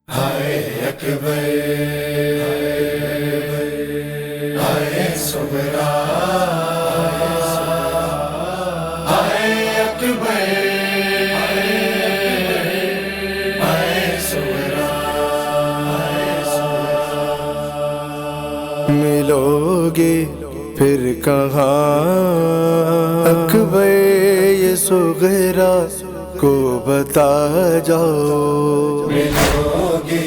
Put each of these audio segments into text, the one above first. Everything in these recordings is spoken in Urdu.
ہائے اکبر ہائے صغرا ہائے اکبر ہائے صغرا ملو گے پھر کہاں اکبر یہ صغرا کو بتا جاؤ، ملو گے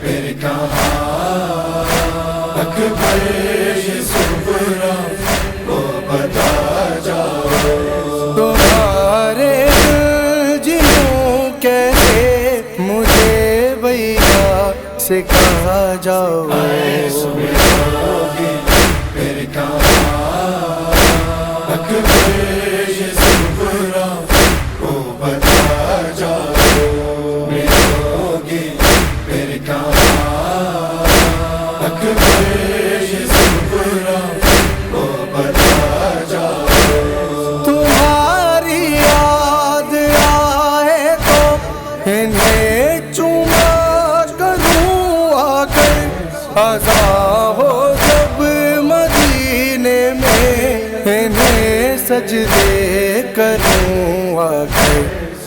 پھر کہاں اکبر یہ صغرا کو بتا جاؤ، تمہارے دل جنوں کیسے مجھے بھیا سے کہا جاؤ، ملو گے پھر کہاں اکبر یہ صغرا کو بتا جاؤ، ملو گے پھر کہاں اکبر یہ صغرا کو بتا جاؤ، تمہاری یاد آئے تو انہیں چوما کروں آ کر، عزا ہو جب مدینے میں انہیں سجدے کروں آ کر،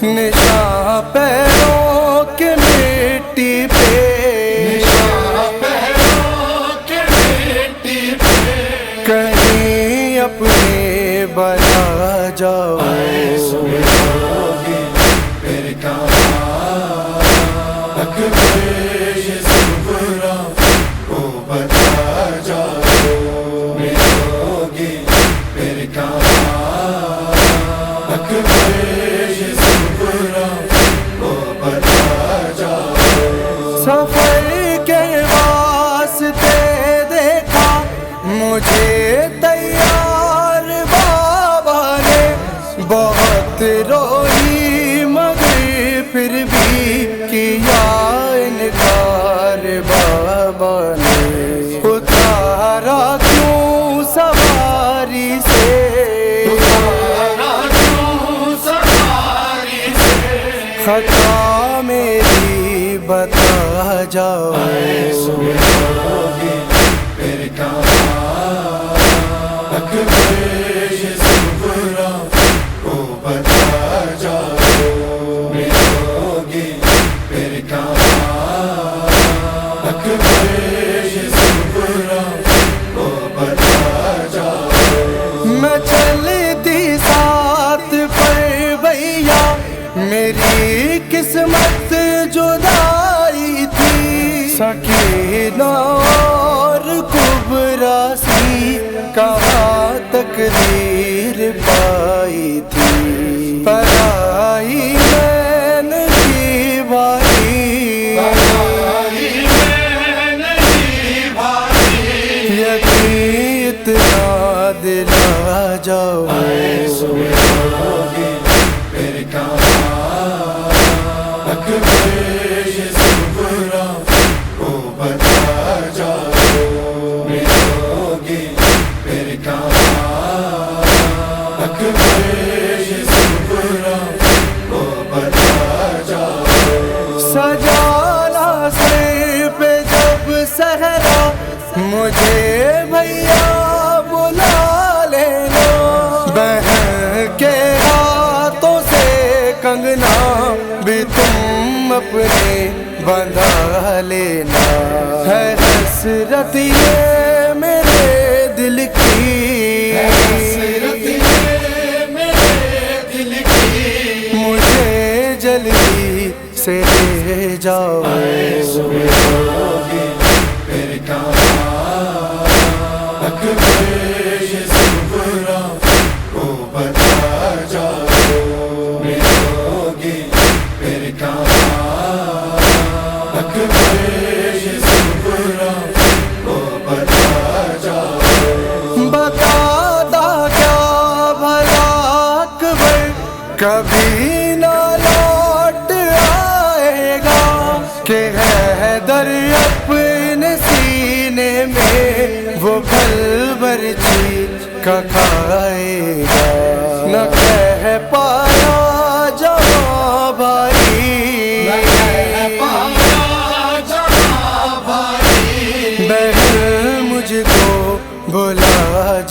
نشاں پیروں کے مٹی پہ کہیں اپنے بنا جاؤ، ملو گے پھر کہاں اکبر یہ صغرا کو بتا جاؤ، ملو گے پھر کہاں اکبر یہ صغرا کو بتا جاؤ، سفر کے واسطے دیکھا مجھے تیار بابا نے، بہت روئی مگر پھر بھی کیا انکار بابا نے، اتارا کیوں سواری سے خطا میری بتا جاؤ، ملو گے پھر کہاں اکبر یہ صغرا کو بتا جاؤ، ملو گے پھر کہاں اکبر یہ صغرا کو بتا جاؤ، میں چلتی ساتھ پر بھیا میری قسمت جدائی تھی، سکینہ اور کبرا سی کہاں تقدیر پائی تھی، پرائی میں نہیں بھائی یقین اتنا دلا جاؤ، ملو گے پھر کہاں اکبر یہ صغرا کو بتا جاؤ، ملو گے پھر کہاں اکبر یہ صغرا کو بتا جاؤ، سجانا سر پہ جب صحرا مجھے بھیا بلا لینا، بہن کے ہاتھوں سے کنگنا بھی تم اپنے بندھا لینا، ہے حسرت یہ میرے دل کی مجھے جلدی سے لے جاؤ، ملو گے پھر کہاں اکبر یہ صغرا کو بتا جاؤ، ملو گے پھر کہاں اکبر یہ صغرا کو بتا جاؤ، بتا دا کیا بھلا اکبر کبھی نہ لوٹ آئے گا، کہ حیدر اپنے سینے میں وہ پھل برچی کا کھائے گا، نہ کہہ پایا جواب بھائی